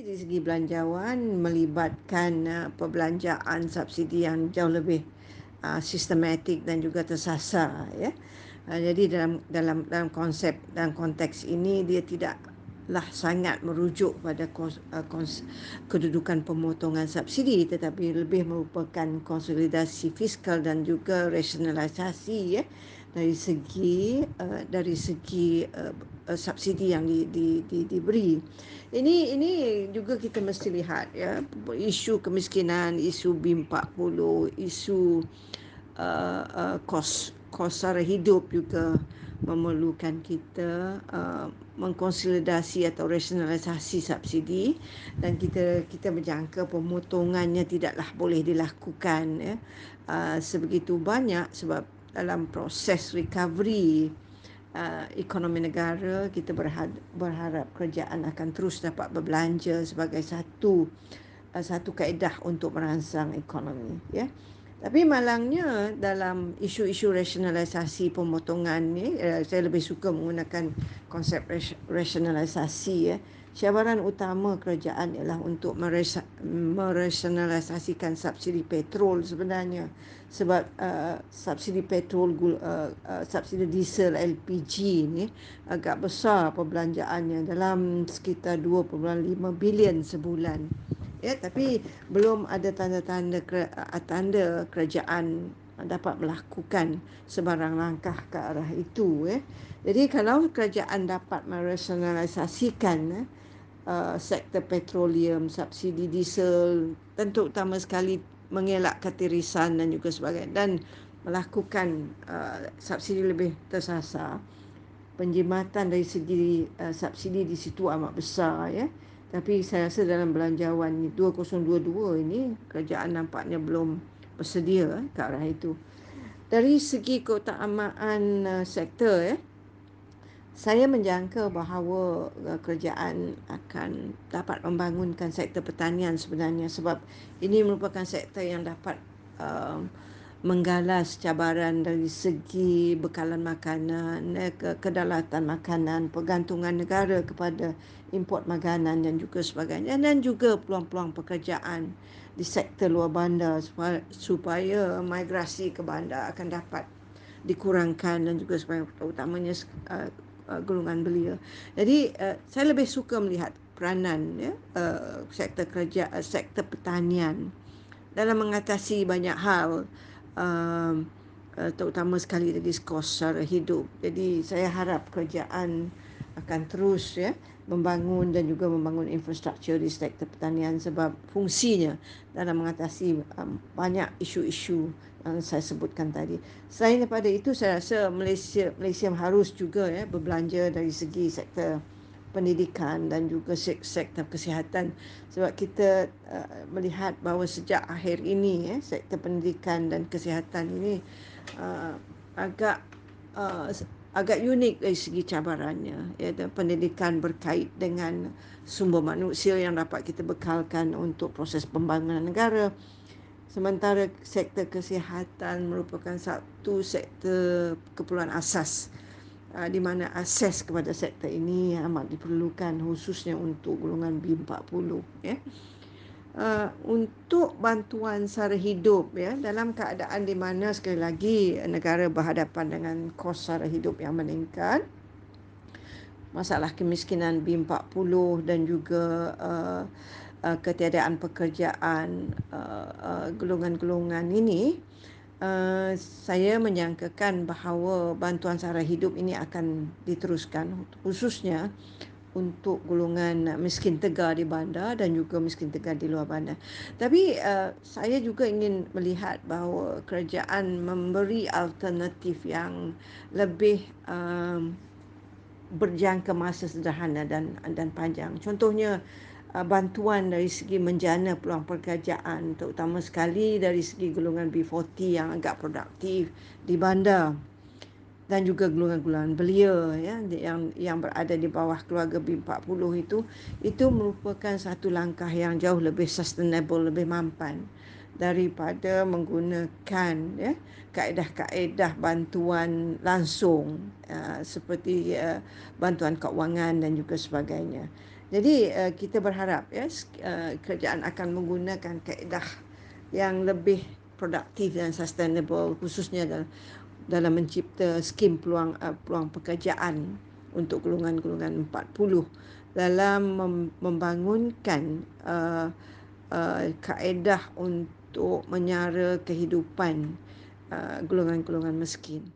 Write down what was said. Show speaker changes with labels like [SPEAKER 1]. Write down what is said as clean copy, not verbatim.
[SPEAKER 1] dari segi belanjawan melibatkan perbelanjaan subsidi yang jauh lebih sistematik dan juga tersasar, ya. Jadi dalam konsep dan konteks ini dia tidaklah sangat merujuk pada kedudukan pemotongan subsidi, tetapi lebih merupakan konsolidasi fiskal dan juga rasionalisasi, ya, dari segi subsidi yang diberi. Ini juga kita mesti lihat, ya, isu kemiskinan, isu B40, isu kos sara hidup juga memerlukan kita mengkonsolidasi atau rasionalisasi subsidi, dan kita berjangka pemotongannya tidaklah boleh dilakukan, ya, sebegitu banyak, sebab dalam proses recovery ekonomi negara kita berharap kerajaan akan terus dapat berbelanja sebagai satu kaedah untuk merangsang ekonomi, ya. Tapi malangnya dalam isu-isu rasionalisasi pemotongan ni, saya lebih suka menggunakan konsep rasionalisasi, ya. Cabaran utama kerajaan ialah untuk merasionalisasikan subsidi petrol sebenarnya, sebab subsidi petrol, subsidi diesel LPG ni agak besar perbelanjaannya, dalam sekitar 2.5 bilion sebulan, ya. Tapi belum ada tanda kerajaan dapat melakukan sebarang langkah ke arah itu, ya. Jadi kalau kerajaan dapat merasionalisasikan sektor petroleum, subsidi diesel, tentu utama sekali mengelakkan tirisan dan juga sebagainya, dan melakukan subsidi lebih tersasar, penjimatan dari segi subsidi di situ amat besar, ya. Tapi saya rasa dalam belanjawan 2022 ini kerajaan nampaknya belum bersedia ke arah itu. Dari segi keutamaan sektor, ya, saya menjangka bahawa kerajaan akan dapat membangunkan sektor pertanian sebenarnya, sebab ini merupakan sektor yang dapat menggalas cabaran dari segi bekalan makanan, kedaulatan makanan, pergantungan negara kepada import makanan dan juga sebagainya, dan juga peluang-peluang pekerjaan di sektor luar bandar, supaya migrasi ke bandar akan dapat dikurangkan dan juga sebagainya, terutamanya golongan belia. Jadi saya lebih suka melihat peranan, ya, sektor pertanian dalam mengatasi banyak hal, terutama sekali dari kos sara hidup. Jadi saya harap kerajaan akan terus, ya, membangun dan juga membangun infrastruktur di sektor pertanian, sebab fungsinya dalam mengatasi banyak isu-isu yang saya sebutkan tadi. Selain daripada itu, saya rasa Malaysia harus juga, ya, berbelanja dari segi sektor pendidikan dan juga sektor kesihatan, sebab kita melihat bahawa sejak akhir ini, ya, sektor pendidikan dan kesihatan ini agak agak unik dari segi cabarannya, ya. Pendidikan berkait dengan sumber manusia yang dapat kita bekalkan untuk proses pembangunan negara, sementara sektor kesihatan merupakan satu sektor keperluan asas, di mana akses kepada sektor ini amat diperlukan, khususnya untuk golongan B40, ya. Untuk bantuan sara hidup, ya, dalam keadaan di mana sekali lagi negara berhadapan dengan kos sara hidup yang meningkat, masalah kemiskinan B40 dan juga ketiadaan pekerjaan golongan-golongan ini, saya menyangkakan bahawa bantuan sara hidup ini akan diteruskan, khususnya untuk golongan miskin tegar di bandar dan juga miskin tegar di luar bandar. Tapi saya juga ingin melihat bahawa kerajaan memberi alternatif yang lebih berjangka masa sederhana dan panjang. Contohnya bantuan dari segi menjana peluang pekerjaan, terutama sekali dari segi golongan B40 yang agak produktif di bandar, dan juga golongan-golongan belia, ya, yang berada di bawah keluarga B40 itu merupakan satu langkah yang jauh lebih sustainable, lebih mampan, daripada menggunakan kaedah-kaedah bantuan langsung seperti bantuan keuangan dan juga sebagainya. Jadi kita berharap kerajaan akan menggunakan kaedah yang lebih produktif dan sustainable, khususnya dalam mencipta skim peluang pekerjaan untuk golongan-golongan 40 dalam membangunkan kaedah untuk menyara kehidupan golongan-golongan miskin.